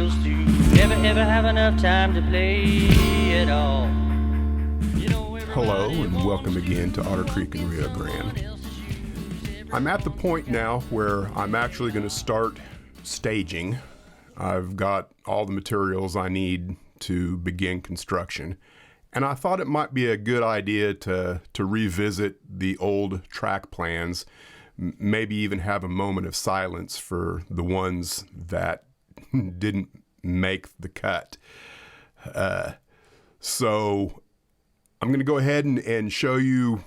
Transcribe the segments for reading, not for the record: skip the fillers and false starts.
materials to ever have enough time to play it all. Hello and welcome again to Otter Creek and Rio Grande. I'm at the point now where I'm actually going to start staging. I've got all the materials I need to begin construction, and I thought it might be a good idea to revisit the old track plans, maybe even have a moment of silence for the ones that didn't make the cut. So I'm going to go ahead and show you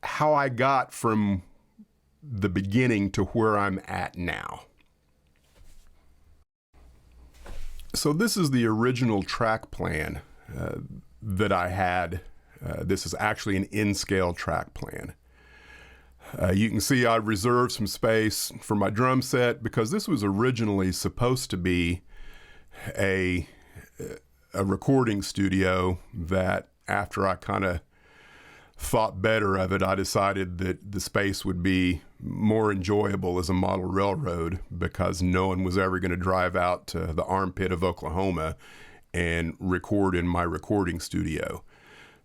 how I got from the beginning to where I'm at now. So this is the original track plan that I had. This is actually an in-scale track plan. You can see I reserved some space for my drum set because this was originally supposed to be a recording studio that, after I kind of thought better of it, I decided that the space would be more enjoyable as a model railroad because no one was ever going to drive out to the armpit of Oklahoma and record in my recording studio.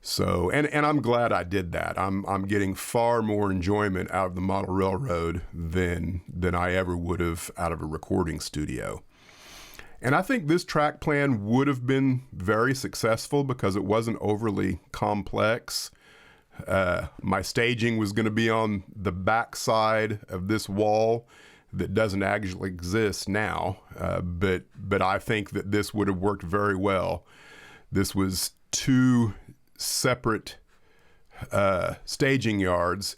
So, and I'm glad I did that. I'm getting far more enjoyment out of the model railroad than I ever would have out of a recording studio. And I think this track plan would have been very successful because it wasn't overly complex. My staging was going to be on the back side of this wall that doesn't actually exist now, but I think that this would have worked very well. This was two separate staging yards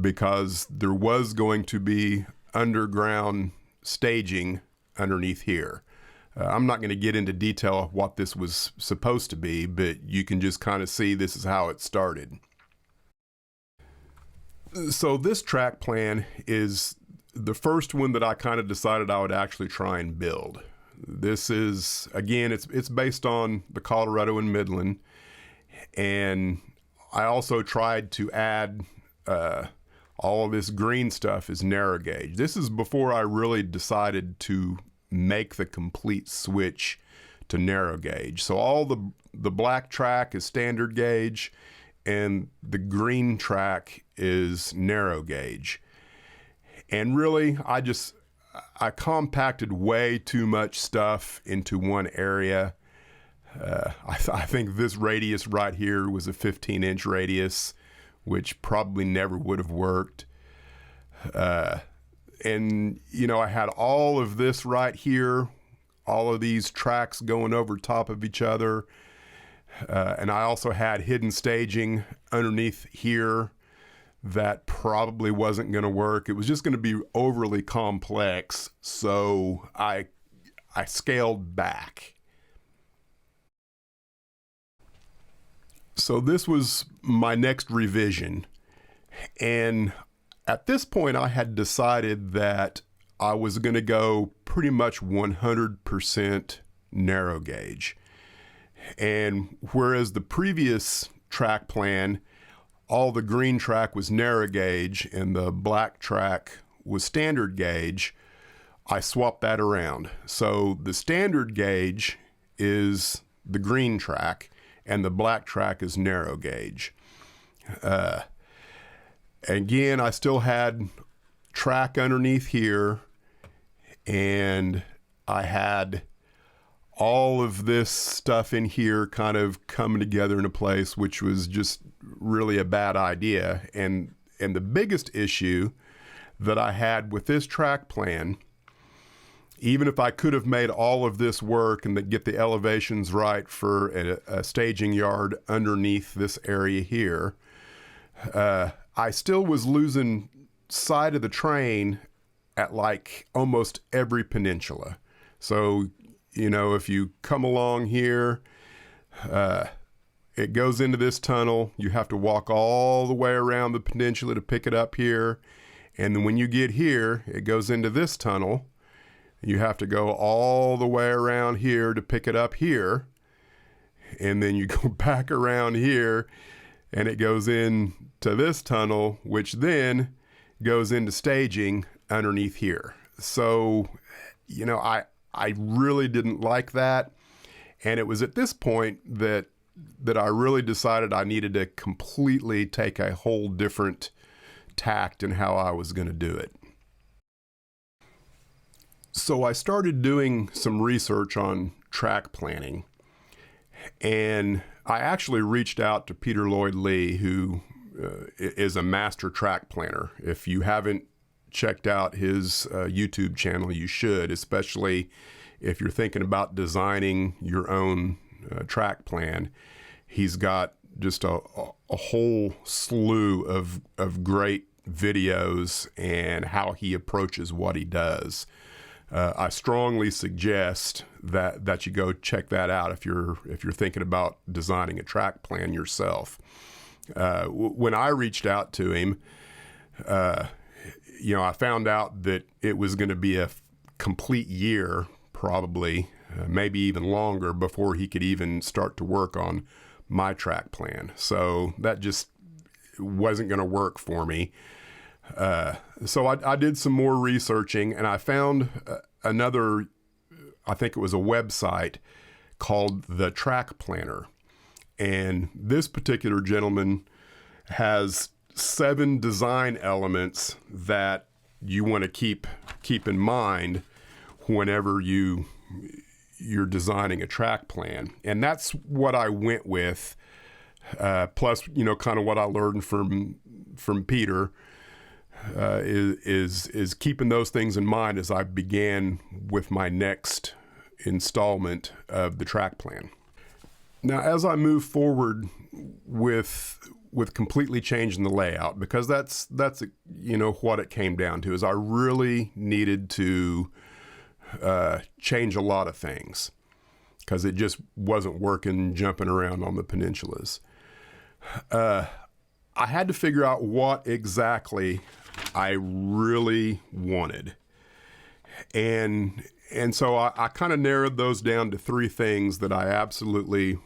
because there was going to be underground staging underneath here. I'm not going to get into detail of what this was supposed to be, but you can just kind of see this is how it started. So this track plan is the first one that I kind of decided I would actually try and build. This is, again, it's based on the Colorado and Midland, and I also tried to add all of this green stuff is narrow gauge. This is before I really decided to make the complete switch to narrow gauge. So all the black track is standard gauge and the green track is narrow gauge. And really, I compacted way too much stuff into one area. I think this radius right here was a 15-inch radius, which probably never would have worked. And, you know, I had all of this right here, all of these tracks going over top of each other. And I also had hidden staging underneath here that probably wasn't going to work. It was just going to be overly complex. So I scaled back. So this was my next revision. And at this point, I had decided that I was going to go pretty much 100% narrow gauge. And whereas the previous track plan, all the green track was narrow gauge and the black track was standard gauge, I swapped that around. So the standard gauge is the green track and the black track is narrow gauge. Again, I still had track underneath here, and I had all of this stuff in here kind of coming together in a place, which was just really a bad idea. And the biggest issue that I had with this track plan, even if I could have made all of this work and get the elevations right for a staging yard underneath this area here, I still was losing sight of the train at like almost every peninsula. So, you know, if you come along here, it goes into this tunnel. You have to walk all the way around the peninsula to pick it up here. And then when you get here, it goes into this tunnel. You have to go all the way around here to pick it up here. And then you go back around here and it goes in to this tunnel, which then goes into staging underneath here. So, you know, I really didn't like that. And it was at this point that I really decided I needed to completely take a whole different tact in how I was going to do it. So I started doing some research on track planning, and I actually reached out to Peter Lloyd Lee, who is a master track planner. If you haven't checked out his YouTube channel, you should, especially if you're thinking about designing your own track plan. He's got just a whole slew of great videos and how he approaches what he does. I strongly suggest that you go check that out if you're thinking about designing a track plan yourself. When I reached out to him, I found out that it was going to be a complete year, probably, maybe even longer, before he could even start to work on my track plan. So that just wasn't going to work for me. So I did some more researching, and I found another, I think it was a website called The Track Planner. And this particular gentleman has 7 design elements that you want to keep in mind whenever you're designing a track plan. And that's what I went with, plus, kind of what I learned from Peter. Is keeping those things in mind as I began with my next installment of the track plan. Now, as I move forward with completely changing the layout, because that's what it came down to, is I really needed to change a lot of things because it just wasn't working jumping around on the peninsulas. I had to figure out what exactly I really wanted. And so I kind of narrowed those down to 3 things that I absolutely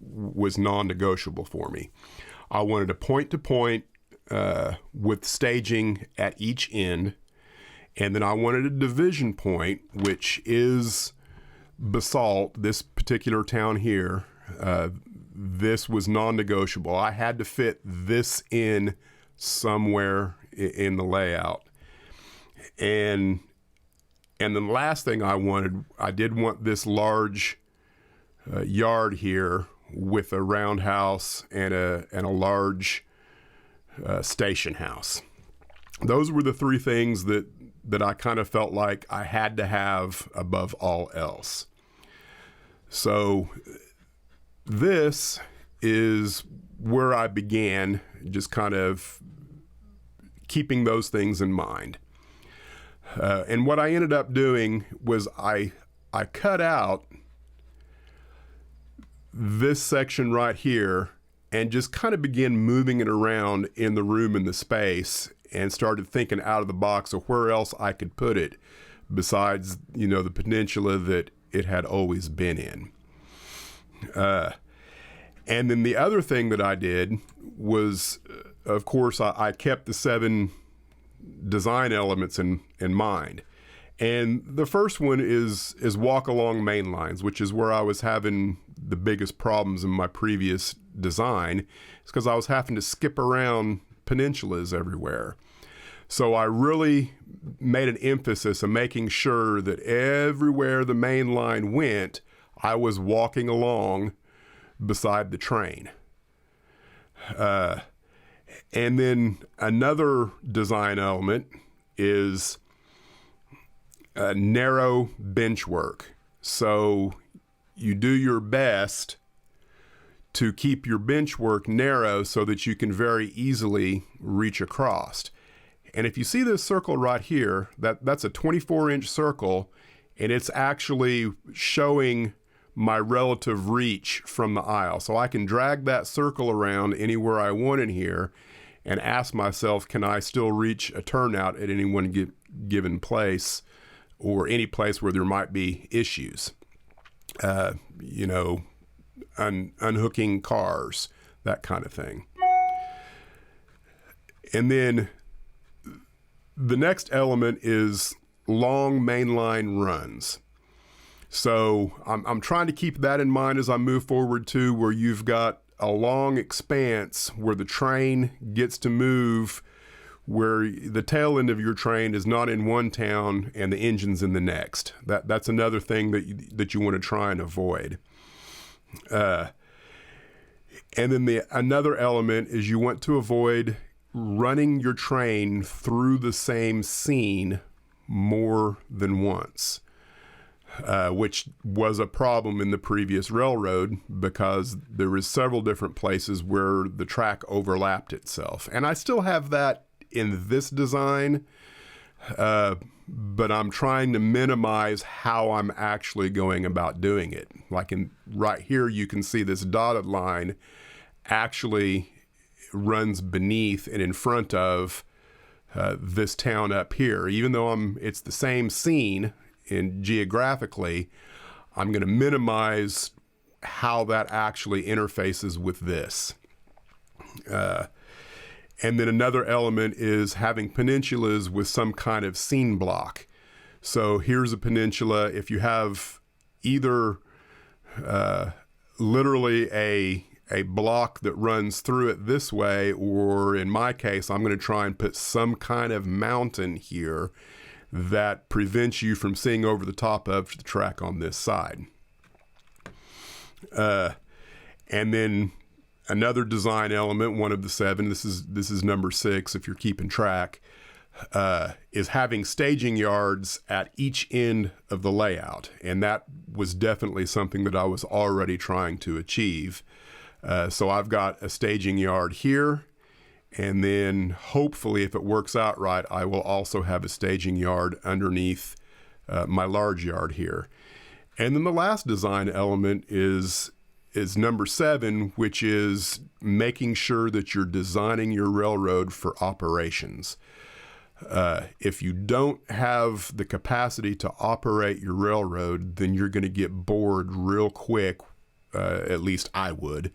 was non-negotiable for me. I wanted a point-to-point with staging at each end. And then I wanted a division point, which is basalt, this particular town here. This was non-negotiable. I had to fit this in somewhere in the layout. And then the last thing I did want this large yard here with a roundhouse and a large station house. Those were the 3 things that I kind of felt like I had to have above all else. So this is where I began, just kind of keeping those things in mind. And what I ended up doing was I cut out this section right here and just kind of began moving it around in the room and the space, and started thinking out of the box of where else I could put it besides, the peninsula that it had always been in. And then the other thing that I did was, of course, I kept the 7 design elements in mind. And the first one is walk along main lines, which is where I was having the biggest problems in my previous design. It's because I was having to skip around peninsulas everywhere. So I really made an emphasis on making sure that everywhere the main line went, I was walking along beside the train. And then another design element is narrow bench work. So you do your best to keep your bench work narrow so that you can very easily reach across. And if you see this circle right here, that's a 24-inch circle, and it's actually showing my relative reach from the aisle. So I can drag that circle around anywhere I want in here and ask myself, can I still reach a turnout at any one given place, or any place where there might be issues? Unhooking cars, that kind of thing. And then the next element is long mainline runs. So I'm trying to keep that in mind as I move forward too, where you've got a long expanse where the train gets to move, where the tail end of your train is not in one town and the engine's in the next. That's another thing that you want to try and avoid. And then another element is you want to avoid running your train through the same scene more than once, which was a problem in the previous railroad because there was several different places where the track overlapped itself. And I still have that in this design, but I'm trying to minimize how I'm actually going about doing it. Like right here, you can see this dotted line actually runs beneath and in front of this town up here. Even though it's the same scene geographically, I'm going to minimize how that actually interfaces with this. And then another element is having peninsulas with some kind of scene block. So here's a peninsula. If you have either literally a block that runs through it this way, or in my case, I'm going to try and put some kind of mountain here that prevents you from seeing over the top of the track on this side. And then another design element, one of the 7, this is number 6 if you're keeping track, is having staging yards at each end of the layout. And that was definitely something that I was already trying to achieve. So I've got a staging yard here, and then hopefully if it works out right, I will also have a staging yard underneath my large yard here. And then the last design element is number 7, which is making sure that you're designing your railroad for operations. If you don't have the capacity to operate your railroad, then you're going to get bored real quick, at least I would,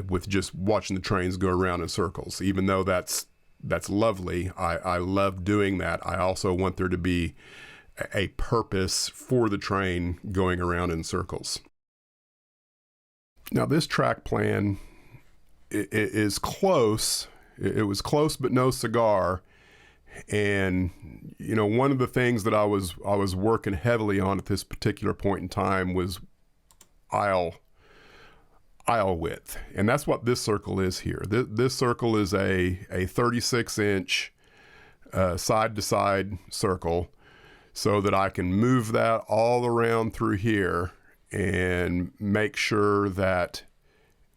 with just watching the trains go around in circles. Even though that's lovely, I love doing that. I also want there to be a purpose for the train going around in circles. Now this track plan is close. It was close but no cigar. And you know, one of the things that I was working heavily on at this particular point in time was aisle width. And that's what this circle is here. This circle is a 36-inch side-to-side circle, so that I can move that all around through here and make sure that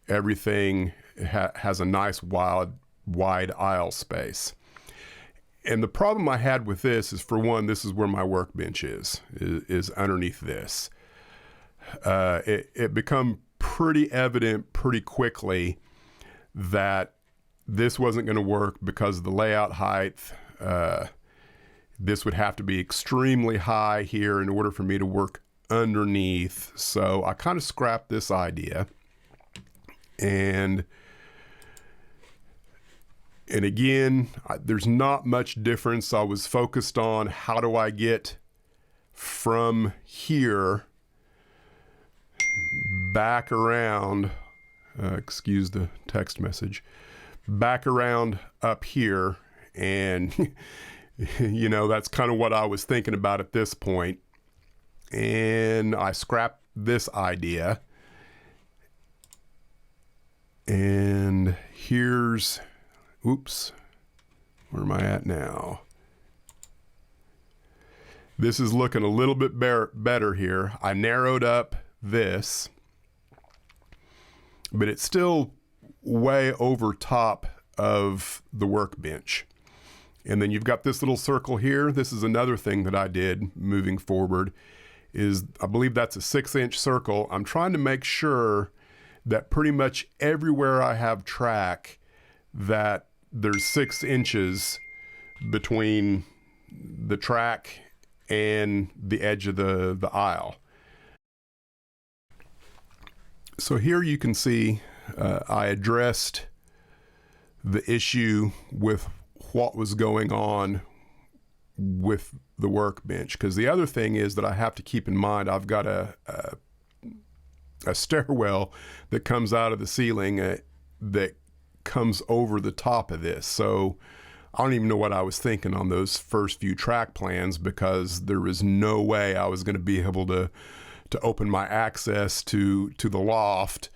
everything has a nice wide aisle space. And the problem I had with this is, for one, this is where my workbench is underneath this. It become pretty evident pretty quickly that this wasn't going to work because of the layout height. This would have to be extremely high here in order for me to work underneath. So I kind of scrapped this idea. And again, there's not much difference. I was focused on how do I get from here back around, excuse the text message, back around up here. And, you know, that's kind of what I was thinking about at this point. And I scrapped this idea. And here's, oops, where am I at now? This is looking a little bit better here. I narrowed up this, but it's still way over top of the workbench. And then you've got this little circle here. This is another thing that I did moving forward, is I believe that's a 6-inch circle. I'm trying to make sure that pretty much everywhere I have track, that there's 6 inches between the track and the edge of the aisle. So here you can see I addressed the issue with what was going on with the workbench. Because the other thing is that I have to keep in mind, I've got a stairwell that comes out of the ceiling that comes over the top of this. So I don't even know what I was thinking on those first few track plans, because there was no way I was going to be able to open my access to the loft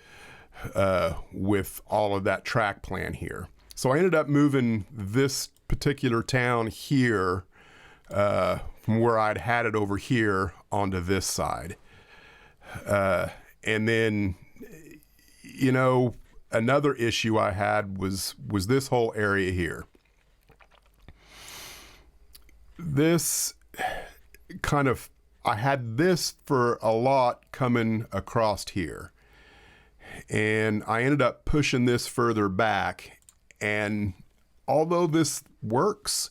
with all of that track plan here. So I ended up moving this particular town here from where I'd had it over here onto this side. And then, you know, another issue I had was this whole area here. This kind of, I had this for a lot coming across here. And I ended up pushing this further back. And although this works,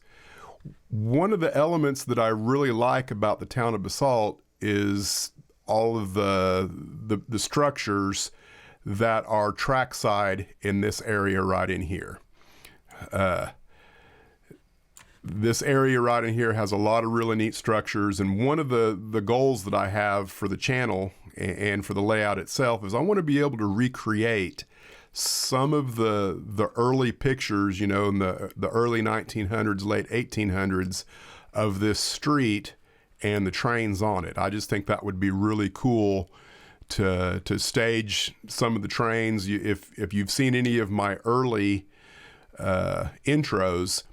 one of the elements that I really like about the town of Basalt is all of the structures that are trackside in this area right in here. This area right in here has a lot of really neat structures, and one of the goals that I have for the channel and for the layout itself is I want to be able to recreate some of the early pictures, you know, in the early 1900s, late 1800s of this street and the trains on it. I just think that would be really cool to stage some of the trains. If you've seen any of my early intros,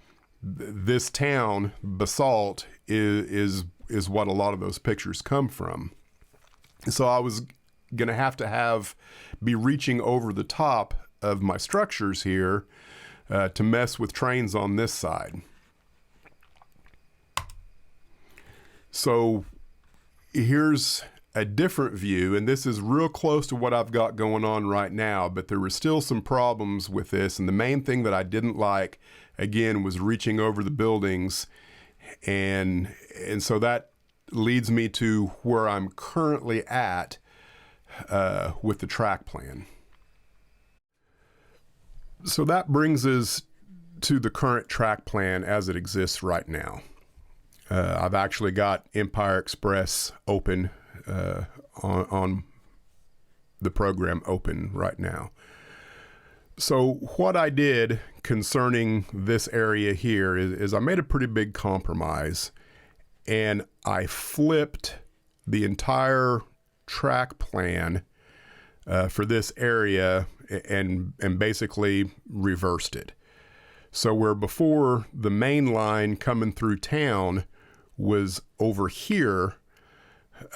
this town, Basalt, is what a lot of those pictures come from. So I was going to be reaching over the top of my structures here to mess with trains on this side. So here's a different view, and this is real close to what I've got going on right now, but there were still some problems with this, and the main thing that I didn't like, again, was reaching over the buildings, and so that leads me to where I'm currently at with the track plan. So that brings us to the current track plan as it exists right now. I've actually got Empire Express open on the program open right now. So what I did concerning this area here is I made a pretty big compromise, and I flipped the entire track plan for this area and basically reversed it. So where before the main line coming through town was over here,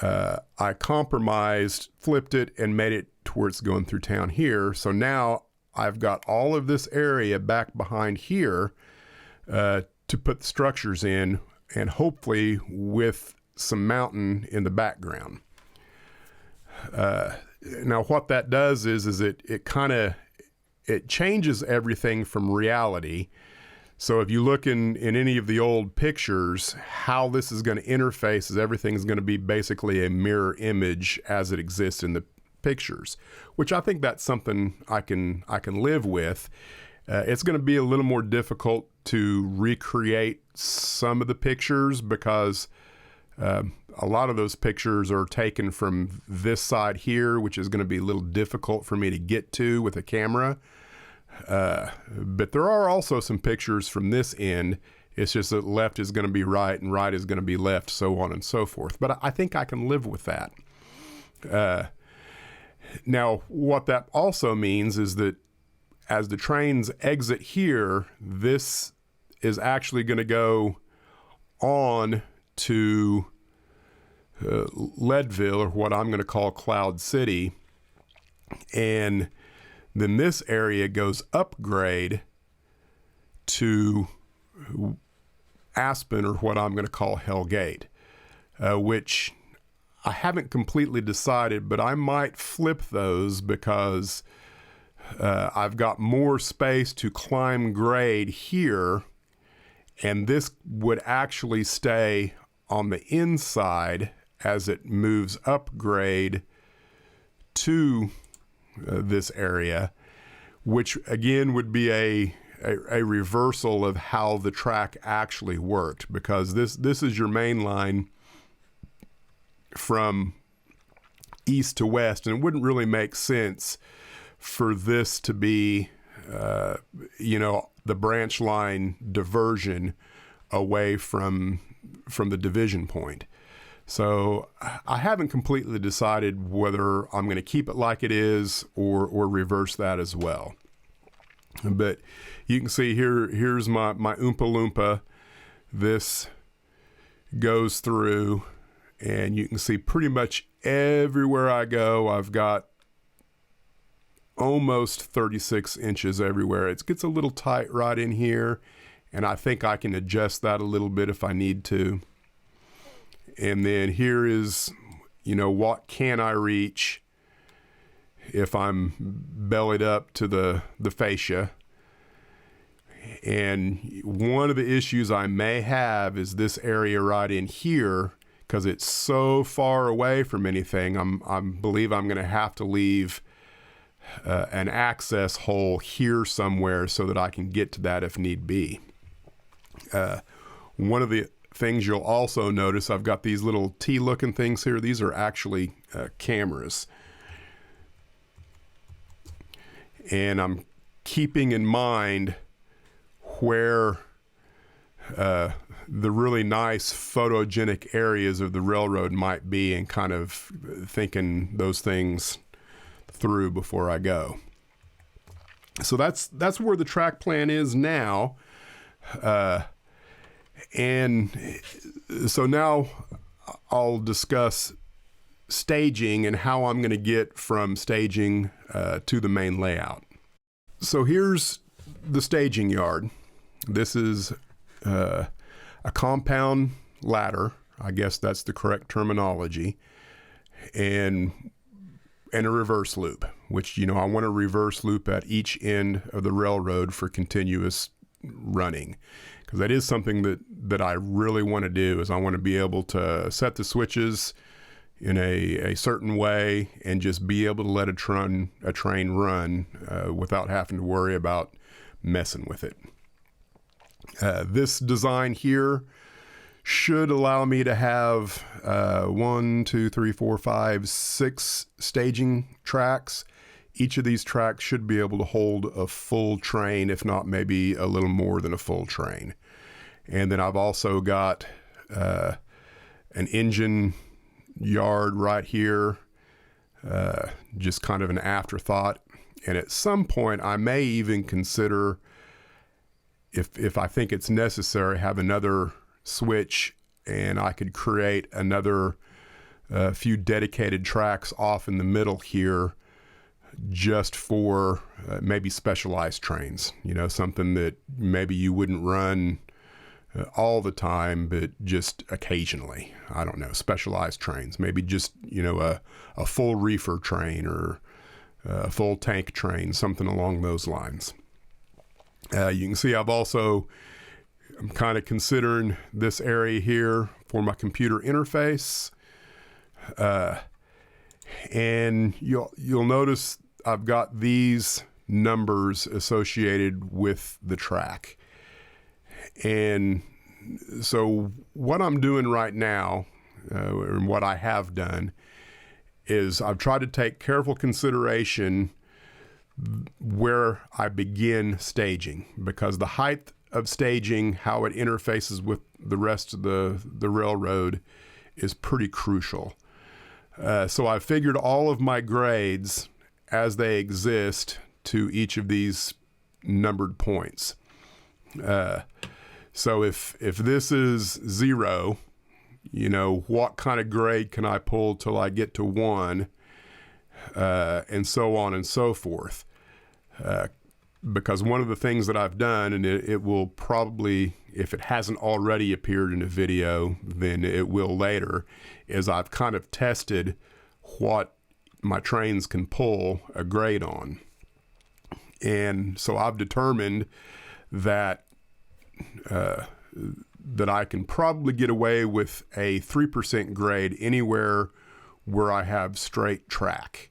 I compromised, flipped it, and made it to where it's going through town here. So now I've got all of this area back behind here to put the structures in, and hopefully with some mountain in the background. Now what that does is it changes everything from reality. So if you look in any of the old pictures, how this is going to interface is everything's going to be basically a mirror image as it exists in the pictures, which I think that's something I can live with. It's going to be a little more difficult to recreate some of the pictures because a lot of those pictures are taken from this side here, which is going to be a little difficult for me to get to with a camera. But there are also some pictures from this end. It's just that left is going to be right and right is going to be left, so on and so forth. But I think I can live with that. Now, what that also means is that as the trains exit here, this is actually going to go on to Leadville, or what I'm going to call Cloud City. And then this area goes upgrade to Aspen, or what I'm going to call Hellgate, which I haven't completely decided, but I might flip those because I've got more space to climb grade here, and this would actually stay on the inside as it moves upgrade to this area, which again would be a reversal of how the track actually worked, because this is your main line from east to west, and it wouldn't really make sense for this to be, the branch line diversion away from the division point. So I haven't completely decided whether I'm going to keep it like it is or reverse that as well. But you can see here's my Oompa Loompa. This goes through, and you can see pretty much everywhere I go, I've got almost 36 inches everywhere. It gets a little tight right in here, and I think I can adjust that a little bit if I need to. And then here is, what can I reach if I'm bellied up to the fascia. And one of the issues I may have is this area right in here, because it's so far away from anything. I believe I'm going to have to leave an access hole here somewhere so that I can get to that if need be. One of the things you'll also notice, I've got these little T-looking things here. These are actually cameras. And I'm keeping in mind where the really nice photogenic areas of the railroad might be, and kind of thinking those things through before I go. So that's where the track plan is now. And so now I'll discuss staging and how I'm going to get from staging to the main layout. So here's the staging yard. This is a compound ladder. I guess that's the correct terminology. And a reverse loop, which, I want to reverse loop at each end of the railroad for continuous running. Because that is something that I really want to do, is I want to be able to set the switches in a certain way and just be able to let a train run without having to worry about messing with it. This design here should allow me to have 6 staging tracks. Each of these tracks should be able to hold a full train, if not maybe a little more than a full train. And then I've also got an engine yard right here, just kind of an afterthought. And at some point, I may even consider, if I think it's necessary, have another switch, and I could create another few dedicated tracks off in the middle here, just for maybe specialized trains, something that maybe you wouldn't run all the time, but just occasionally. I don't know, specialized trains, maybe just, a full reefer train or a full tank train, something along those lines. You can see I'm kind of considering this area here for my computer interface. And you'll notice I've got these numbers associated with the track. And so what I'm doing right now, and what I have done, is I've tried to take careful consideration where I begin staging, because the height of staging, how it interfaces with the rest of the railroad, is pretty crucial. So I figured all of my grades as they exist to each of these numbered points. So if this is 0, what kind of grade can I pull till I get to 1, and so on and so forth. Because one of the things that I've done, and it will probably, if it hasn't already appeared in a video, then it will later, is I've kind of tested what my trains can pull a grade on. And so I've determined that that I can probably get away with a 3% grade anywhere where I have straight track.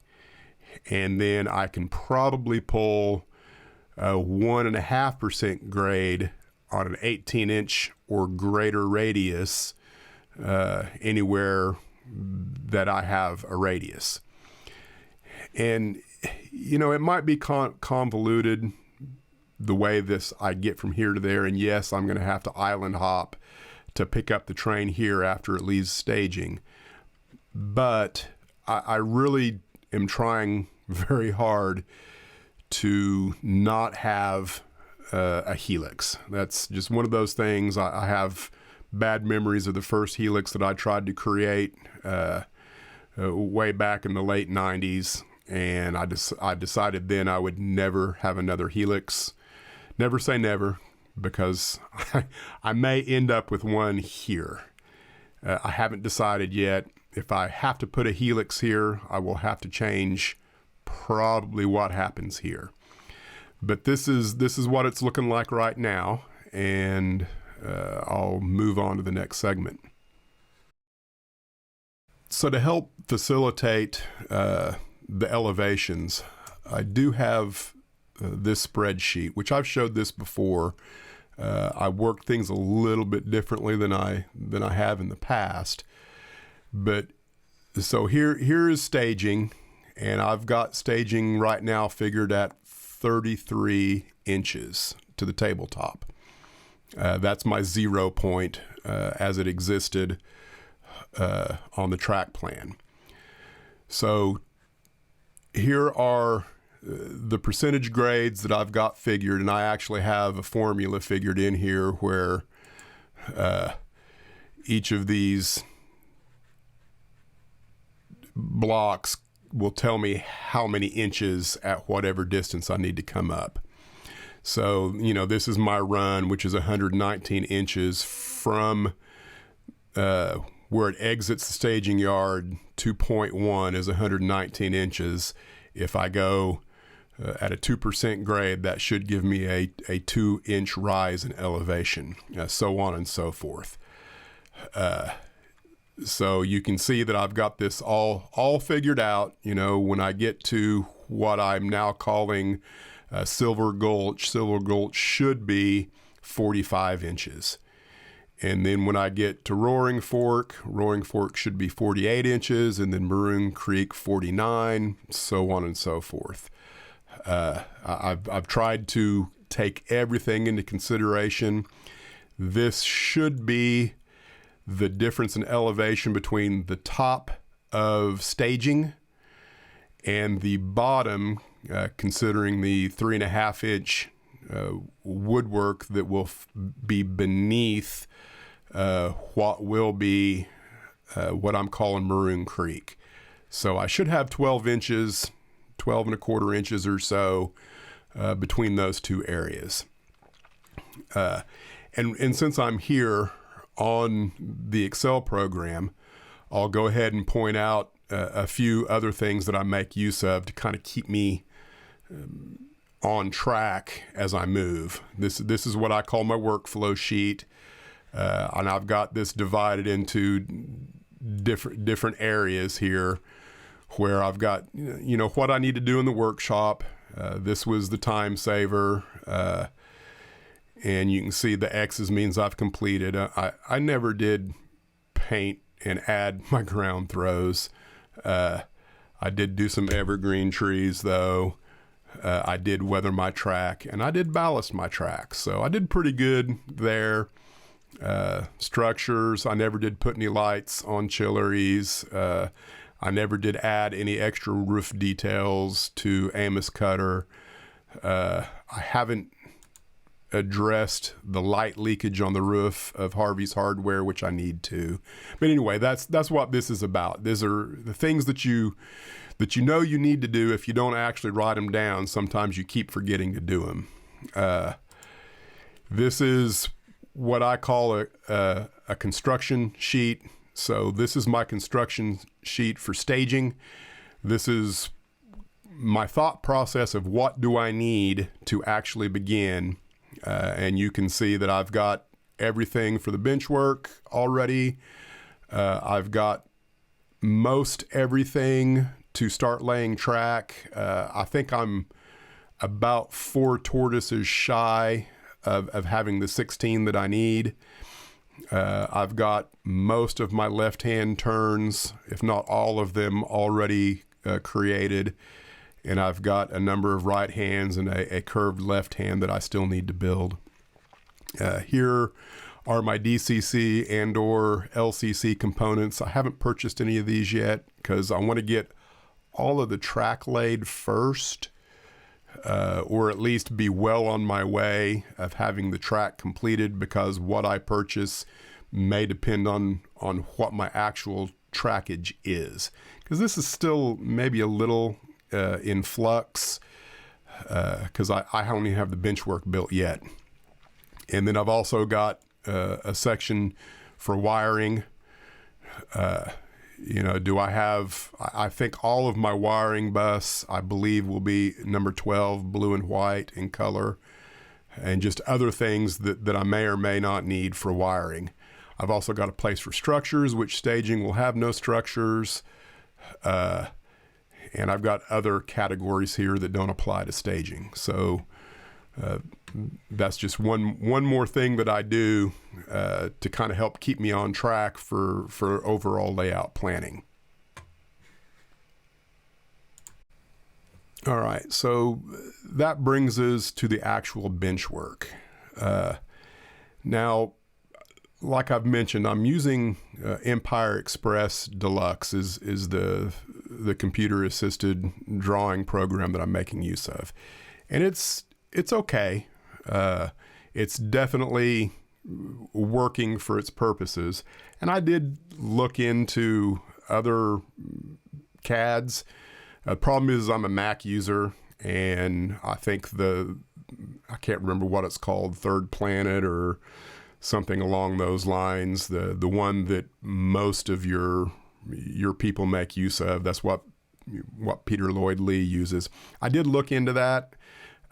And then I can probably pull 1.5% grade on an 18-inch or greater radius anywhere that I have a radius. And, you know, it might be convoluted the way I get from here to there. And yes, I'm going to have to island hop to pick up the train here after it leaves staging. But I really am trying very hard to not have a helix. That's just one of those things. I have bad memories of the first helix that I tried to create way back in the late 90s. And I decided then I would never have another helix. Never say never, because I may end up with one here. I haven't decided yet. If I have to put a helix here, I will have to change probably what happens here. But this is what it's looking like right now, and I'll move on to the next segment. So to help facilitate the elevations, I do have this spreadsheet, which I've showed this before. I worked things a little bit differently than I have in the past. But so here is staging, and I've got staging right now figured at 33 inches to the tabletop. That's my 0 point as it existed on the track plan. So here are the percentage grades that I've got figured, and I actually have a formula figured in here where each of these blocks will tell me how many inches at whatever distance I need to come up. So, you know, this is my run, which is 119 inches from where it exits the staging yard to point 1 is 119 inches. If I go at a 2% grade, that should give me a 2-inch rise in elevation, so on and so forth. So you can see that I've got this all figured out. You know, when I get to what I'm now calling Silver Gulch should be 45 inches. And then when I get to Roaring Fork should be 48 inches, and then Maroon Creek 49, so on and so forth. I've tried to take everything into consideration. This should be the difference in elevation between the top of staging and the bottom, considering the 3.5-inch woodwork that will be beneath what will be what I'm calling Maroon Creek. So I should have 12 inches, 12.25 inches or so between those two areas. And since I'm here on the Excel program, I'll go ahead and point out a few other things that I make use of to kind of keep me on track as I move. This is what I call my workflow sheet, and I've got this divided into different areas here, where I've got, you know, what I need to do in the workshop. This was the time saver, and you can see the X's means I've completed. I never did paint and add my ground throws. I did do some evergreen trees though. I did weather my track, and I did ballast my track. So I did pretty good there. Structures, I never did put any lights on chilleries. I never did add any extra roof details to Amos Cutter. I haven't addressed the light leakage on the roof of Harvey's Hardware, which I need to. But anyway, that's what this is about. These are the things that you know you need to do. If you don't actually write them down, sometimes you keep forgetting to do them. This is what I call a construction sheet. So this is my construction sheet for staging. This is my thought process of what do I need to actually begin. And you can see that I've got everything for the bench work already. I've got most everything to start laying track. I think I'm about 4 tortoises shy of having the 16 that I need. I've got most of my left-hand turns, if not all of them, already created. And I've got a number of right hands and a curved left hand that I still need to build. Here are my DCC and or LCC components. I haven't purchased any of these yet because I want to get all of the track laid first, or at least be well on my way of having the track completed, because what I purchase may depend on what my actual trackage is. Because this is still maybe a little in flux, because I only have the bench work built yet. And then I've also got a section for wiring. Do I have, I think all of my wiring bus, I believe, will be number 12, blue and white in color, and just other things that I may or may not need for wiring. I've also got a place for structures, which staging will have no structures. And I've got other categories here that don't apply to staging. So that's just one more thing that I do to kind of help keep me on track for overall layout planning. All right, so that brings us to the actual bench work. Now, like I've mentioned, I'm using Empire Express Deluxe is the computer assisted drawing program that I'm making use of. And it's okay. It's definitely working for its purposes. And I did look into other CADs. The problem is I'm a Mac user, and I think I can't remember what it's called, Third Planet or something along those lines. The one that most of your people make use of. That's what Peter Lloyd Lee uses. I did look into that.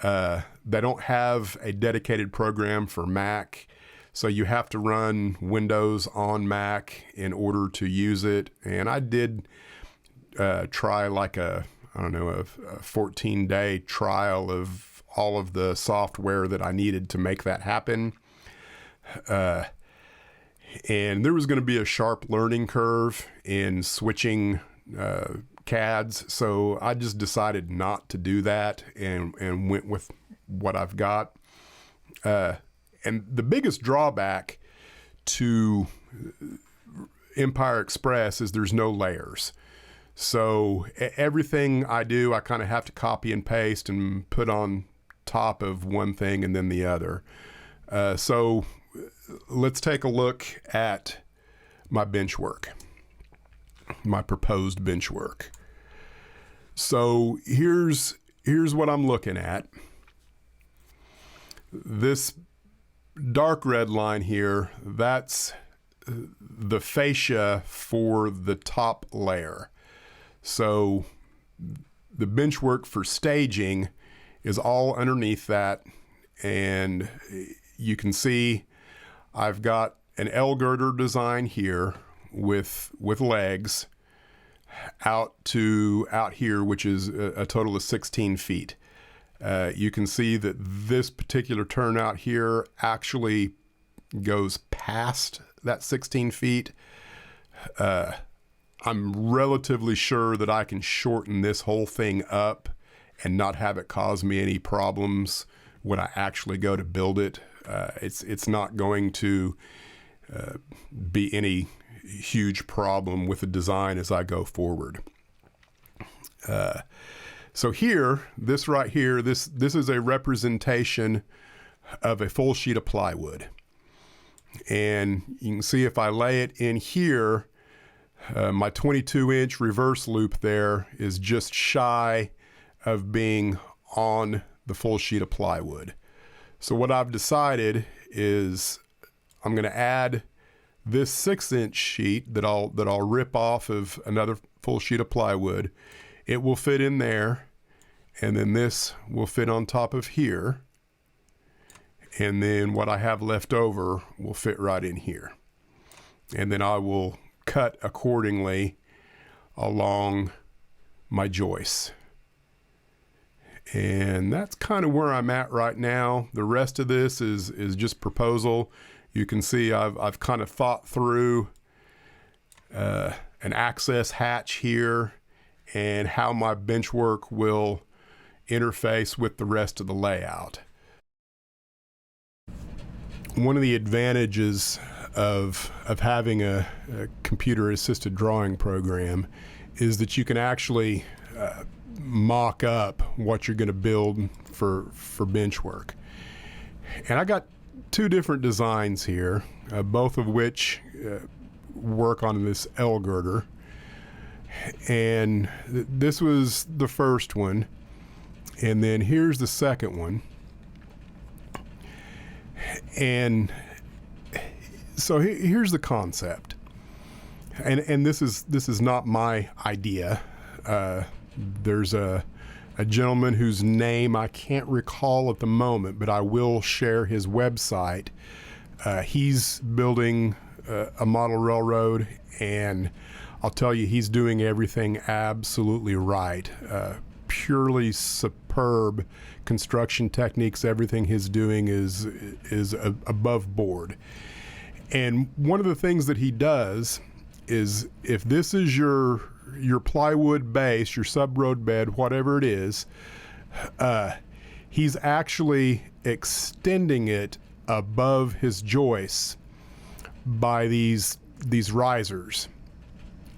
They don't have a dedicated program for Mac, so you have to run Windows on Mac in order to use it. And I did try like a 14-day trial of all of the software that I needed to make that happen. And there was going to be a sharp learning curve in switching CADs, so I just decided not to do that and went with what I've got. And the biggest drawback to Empire Express is there's no layers. So everything I do, I kind of have to copy and paste and put on top of one thing and then the other. So let's take a look at my bench work, my proposed bench work. So here's what I'm looking at. This dark red line here, that's the fascia for the top layer. So the bench work for staging is all underneath that, and you can see I've got an L girder design here with legs out here, which is a total of 16 feet. You can see that this particular turnout here actually goes past that 16 feet. I'm relatively sure that I can shorten this whole thing up and not have it cause me any problems when I actually go to build it. It's not going to be any huge problem with the design as I go forward. So here, this right here, this is a representation of a full sheet of plywood. And you can see if I lay it in here, my 22-inch reverse loop there is just shy of being on the full sheet of plywood. So what I've decided is I'm going to add this 6-inch sheet that I'll rip off of another full sheet of plywood. It will fit in there, and then this will fit on top of here, and then what I have left over will fit right in here. And then I will cut accordingly along my joists. And that's kind of where I'm at right now. The rest of this is just proposal. You can see I've kind of thought through an access hatch here and how my bench work will interface with the rest of the layout. One of the advantages of having a computer-assisted drawing program is that you can actually mock up what you're going to build for bench work. And I got two different designs here, both of which work on this L girder. And this was the first one, and then here's the second one. And so here's the concept, and this is not my idea. There's a gentleman whose name I can't recall at the moment, but I will share his website. He's building a model railroad, and I'll tell you, he's doing everything absolutely right. Purely superb construction techniques. Everything he's doing is above board. And one of the things that he does is, if this is your plywood base, your sub-road bed, whatever it is, he's actually extending it above his joists by these risers.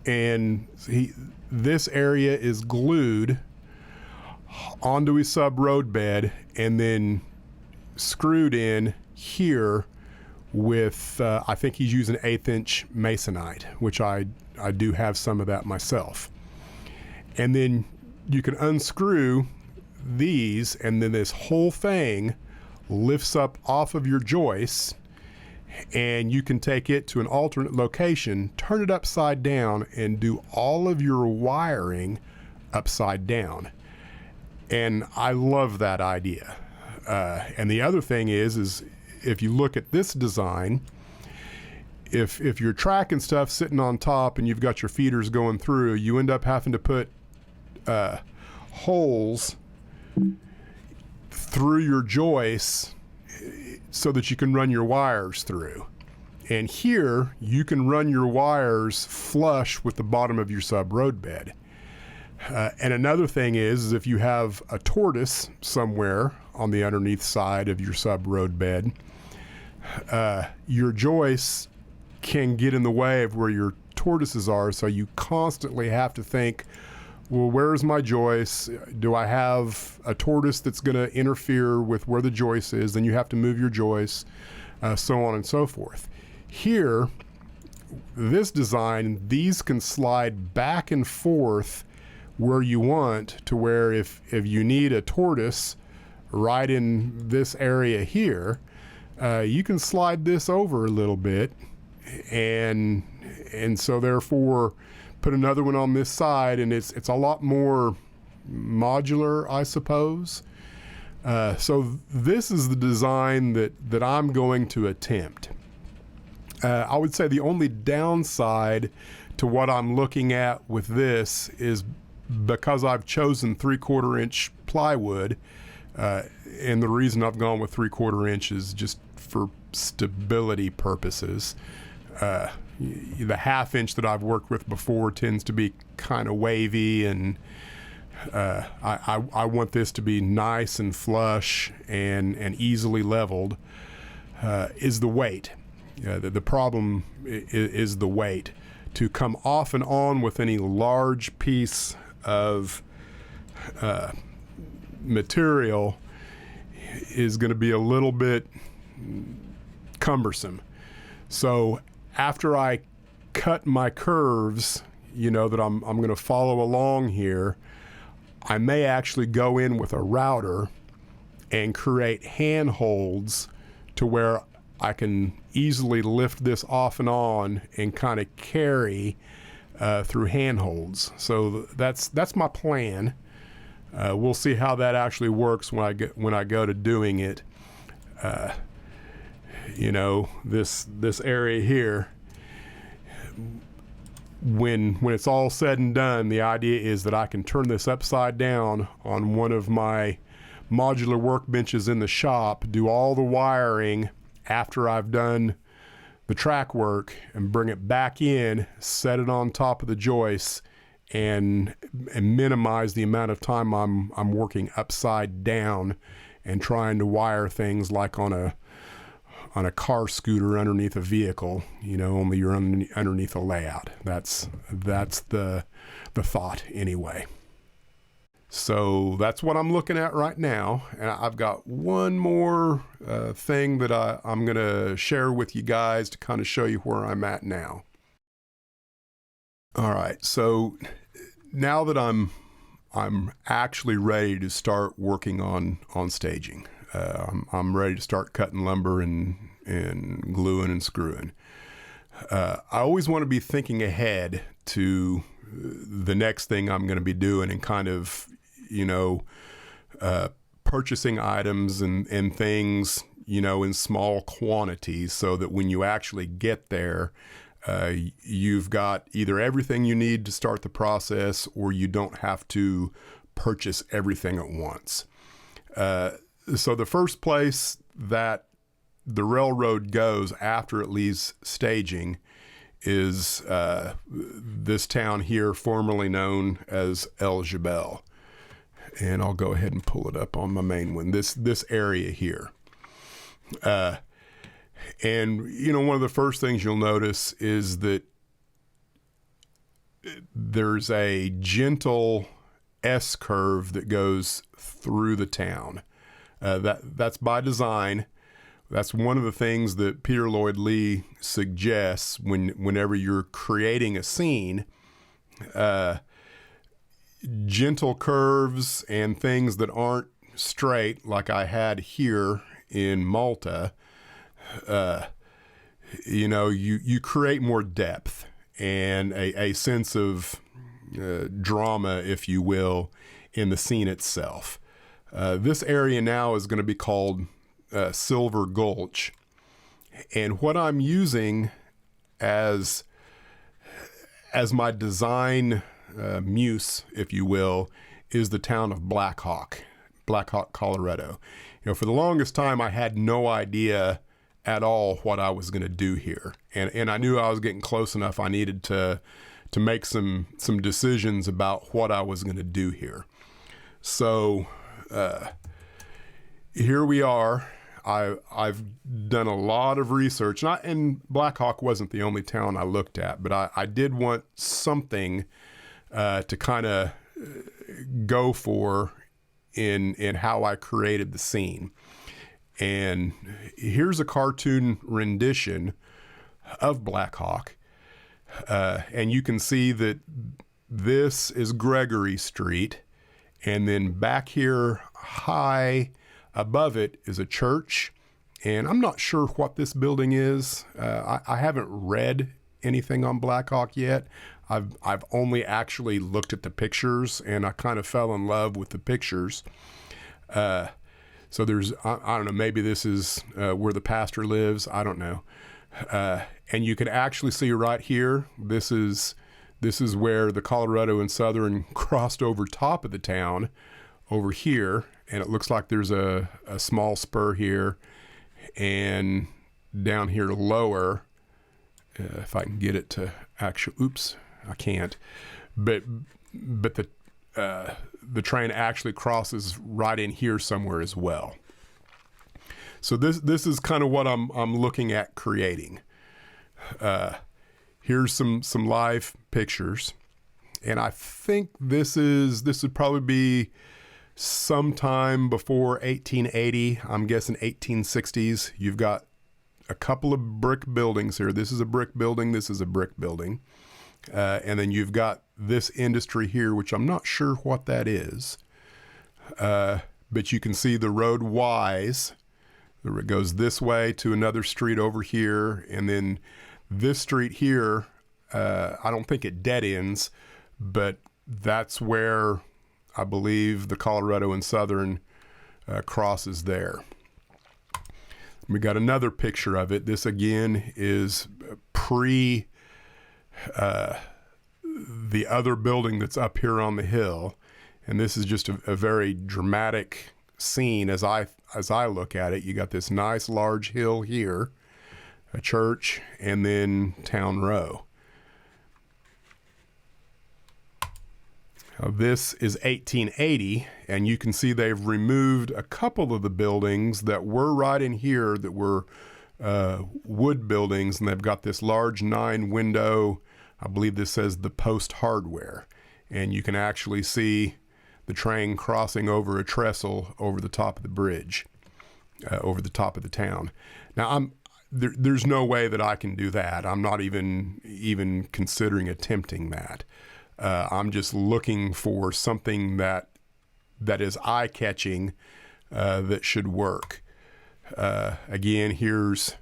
And this area is glued onto his sub-road bed and then screwed in here with, I think he's using 1/8 inch masonite, which I do have some of that myself. And then you can unscrew these, and then this whole thing lifts up off of your joists, and you can take it to an alternate location, turn it upside down, and do all of your wiring upside down. And I love that idea. And the other thing is if you look at this design, if your track and stuff sitting on top and you've got your feeders going through, you end up having to put holes through your joists so that you can run your wires through. And here you can run your wires flush with the bottom of your sub-road bed. And another thing is if you have a tortoise somewhere on the underneath side of your sub-road bed, your joists can get in the way of where your tortoises are, so you constantly have to think, well, where's my joist? Do I have a tortoise that's going to interfere with where the joist is? Then you have to move your joists, so on and so forth. Here, this design, these can slide back and forth where you want, to where if you need a tortoise right in this area here, you can slide this over a little bit, and so therefore put another one on this side, and it's a lot more modular, I suppose. So this is the design that I'm going to attempt. I would say the only downside to what I'm looking at with this is because I've chosen 3/4 inch plywood, and the reason I've gone with 3/4 inch is just for stability purposes. The 1/2 inch that I've worked with before tends to be kind of wavy, and I want this to be nice and flush and easily leveled. Is the weight. The problem is the weight. To come off and on with any large piece of material is going to be a little bit cumbersome. So after I cut my curves, that I'm going to follow along here, I may actually go in with a router and create handholds to where I can easily lift this off and on and kind of carry through handholds. So that's my plan. We'll see how that actually works when I go to doing it. This area here, when it's all said and done, the idea is that I can turn this upside down on one of my modular workbenches in the shop, do all the wiring after I've done the track work, and bring it back in, set it on top of the joists, and minimize the amount of time I'm working upside down and trying to wire things like on a car scooter underneath a vehicle, only you're underneath a layout. That's the thought anyway. So that's what I'm looking at right now. And I've got one more thing that I'm going to share with you guys to kind of show you where I'm at now. All right, so now that I'm actually ready to start working on staging. I'm ready to start cutting lumber and gluing and screwing. I always want to be thinking ahead to the next thing I'm going to be doing, and kind of, purchasing items and things, in small quantities, so that when you actually get there, you've got either everything you need to start the process, or you don't have to purchase everything at once. So the first place that the railroad goes after it leaves staging is this town here, formerly known as El Jebel. And I'll go ahead and pull it up on my main one, this area here. And, one of the first things you'll notice is that there's a gentle S-curve that goes through the town. That's by design. That's one of the things that Peter Lloyd Lee suggests whenever you're creating a scene. Gentle curves and things that aren't straight, like I had here in Malta, you create more depth and a sense of drama, if you will, in the scene itself. This area now is going to be called Silver Gulch, and what I'm using as my design muse, if you will, is the town of Black Hawk, Colorado. For the longest time, I had no idea at all what I was going to do here, and I knew I was getting close enough. I needed to make some decisions about what I was going to do here. So here we are. I've done a lot of research, and Black Hawk wasn't the only town I looked at, but I did want something to kind of go for in how I created the scene. And here's a cartoon rendition of Black Hawk. And you can see that this is Gregory Street. And then back here high above it is a church. And I'm not sure what this building is. I haven't read anything on Black Hawk yet. I've only actually looked at the pictures, and I kind of fell in love with the pictures. So there's, I don't know, maybe this is where the pastor lives. I don't know. And you can actually see right here, this is where the Colorado and Southern crossed over top of the town over here. And it looks like there's a small spur here, and down here lower, if I can get it to actually, oops, I can't. But the train actually crosses right in here somewhere as well. So this is kind of what I'm looking at creating. Here's some live pictures, and I think this would probably be sometime before 1880. I'm guessing 1860s. You've got a couple of brick buildings here. This is a brick building. This is a brick building. And then you've got this industry here, which I'm not sure what that is. But you can see the road Y's. It goes this way to another street over here. And then this street here, I don't think it dead ends, but that's where I believe the Colorado and Southern crosses there. We got another picture of it. This again is pre the other building that's up here on the hill. And this is just a very dramatic scene as I look at it. You got this nice large hill here, a church, and then Town Row. Now, this is 1880, and you can see they've removed a couple of the buildings that were right in here that were wood buildings, and they've got this large 9-window, I believe this says the Post Hardware, and you can actually see the train crossing over a trestle over the top of the bridge, over the top of the town. Now, there's no way that I can do that. I'm not even considering attempting that. I'm just looking for something that is eye-catching, that should work. Again, here's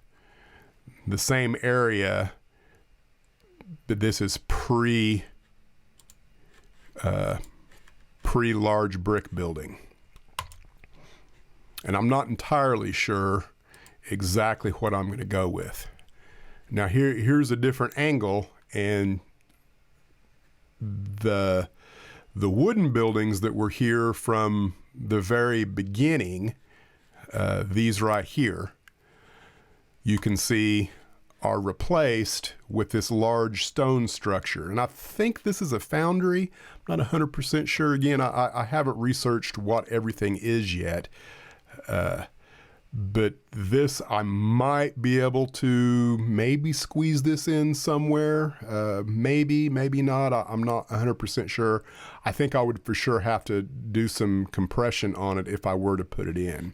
the same area, but this is pre-large brick building. And I'm not entirely sure exactly what I'm going to go with. Now here's a different angle, and the wooden buildings that were here from the very beginning, these right here, you can see are replaced with this large stone structure. And I think this is a foundry. I'm not 100% sure. Again, I haven't researched what everything is yet. But this, I might be able to maybe squeeze this in somewhere. Maybe not. I'm not 100% sure. I think I would for sure have to do some compression on it if I were to put it in.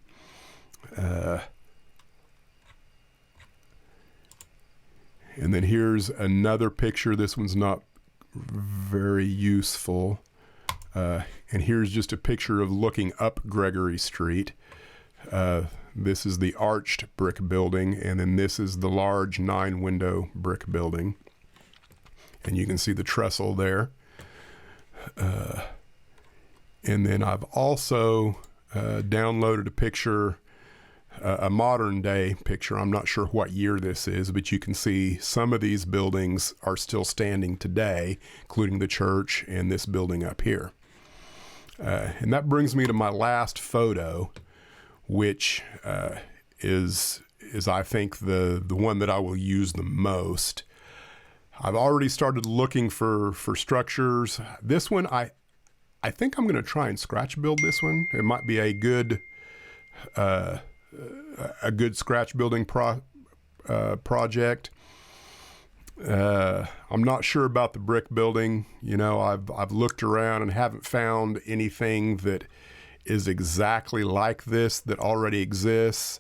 And then here's another picture. This one's not very useful. And here's just a picture of looking up Gregory Street. This is the arched brick building, and then this is the large 9-window brick building. And you can see the trestle there. And then I've also downloaded a picture, a modern day picture. I'm not sure what year this is, but you can see some of these buildings are still standing today, including the church and this building up here. And that brings me to my last photo, which is I think the one that I will use the most. I've already started looking for structures. This one, I think I'm going to try and scratch build this one. It might be a good scratch building project. I'm not sure about the brick building. You know, I've looked around and haven't found anything that is exactly like this that already exists.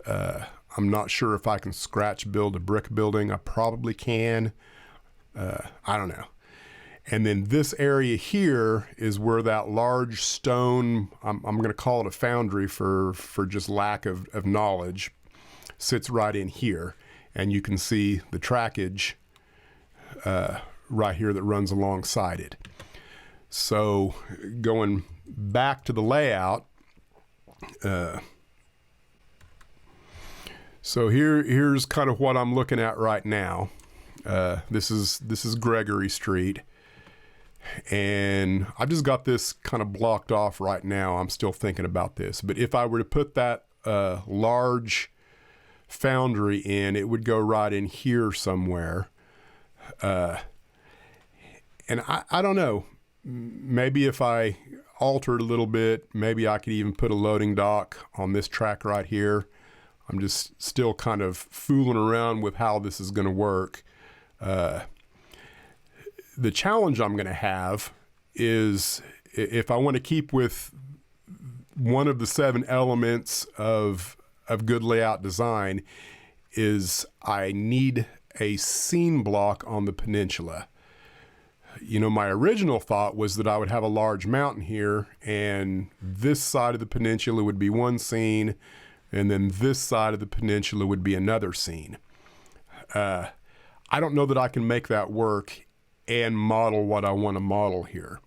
I'm not sure if I can scratch build a brick building. I probably can. I don't know. And then this area here is where that large stone, I'm going to call it a foundry for just lack of knowledge, sits right in here. And you can see the trackage right here that runs alongside it. So going back to the layout, so here's kind of what I'm looking at right now. This is Gregory Street, and I've just got this kind of blocked off right now. I'm still thinking about this, but if I were to put that large foundry in, it would go right in here somewhere. And I don't know, maybe if I altered a little bit, maybe I could even put a loading dock on this track right here. I'm just still kind of fooling around with how this is going to work. The challenge I'm going to have is, if I want to keep with one of the 7 elements of good layout design, is I need a scene block on the peninsula. You know, my original thought was that I would have a large mountain here, and this side of the peninsula would be one scene, and then this side of the peninsula would be another scene. I don't know that I can make that work and model what I want to model here.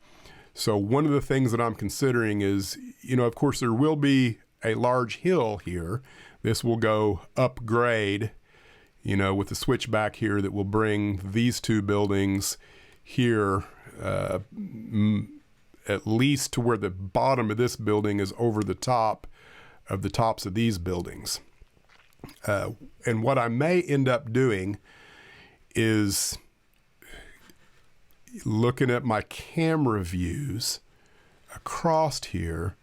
So one of the things that I'm considering is, you know, of course there will be a large hill here. This will go up grade, you know, with a switchback here that will bring these 2 buildings here, at least to where the bottom of this building is over the top of the tops of these buildings. And what I may end up doing is looking at my camera views across here.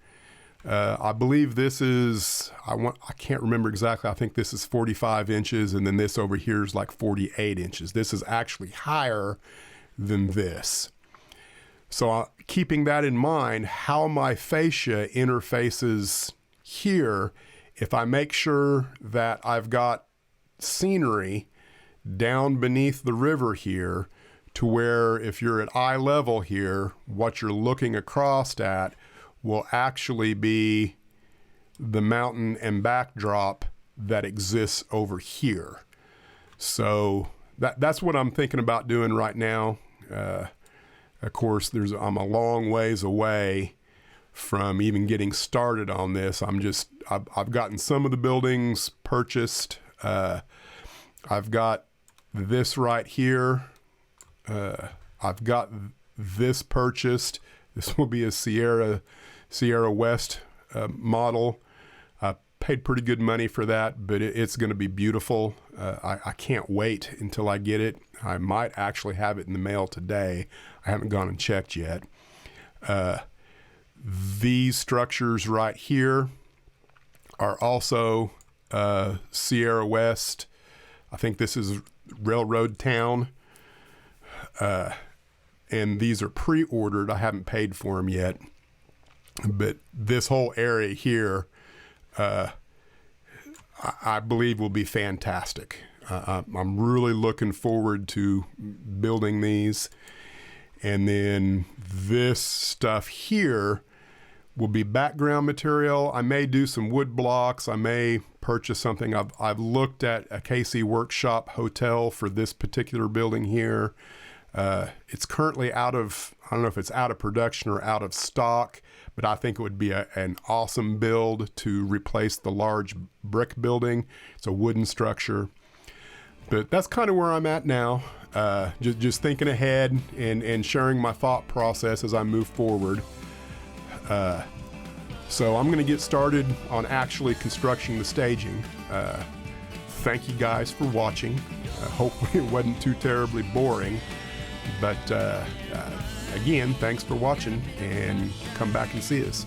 I believe this is, I can't remember exactly. I think this is 45 inches, and then this over here is like 48 inches. This is actually higher than this. So keeping that in mind, how my fascia interfaces here, if I make sure that I've got scenery down beneath the river here, to where if you're at eye level here, what you're looking across at will actually be the mountain and backdrop that exists over here. So that's what I'm thinking about doing right now. Of course, I'm a long ways away from even getting started on this. I've gotten some of the buildings purchased. I've got this right here. I've got this purchased. This will be a Sierra West model. I paid pretty good money for that, but it's going to be beautiful. I can't wait until I get it. I might actually have it in the mail today. I haven't gone and checked yet. These structures right here are also Sierra West. I think this is Railroad Town. And these are pre-ordered. I haven't paid for them yet. But this whole area here, I believe will be fantastic. I'm really looking forward to building these. And then this stuff here will be background material. I may do some wood blocks. I may purchase something. I've looked at a KC Workshop hotel for this particular building here. It's currently I don't know if it's out of production or out of stock, but I think it would be an awesome build to replace the large brick building. It's a wooden structure. But that's kind of where I'm at now. Just thinking ahead and sharing my thought process as I move forward. So I'm going to get started on actually constructing the staging. Thank you guys for watching. Hopefully it wasn't too terribly boring. But again, thanks for watching, and come back and see us.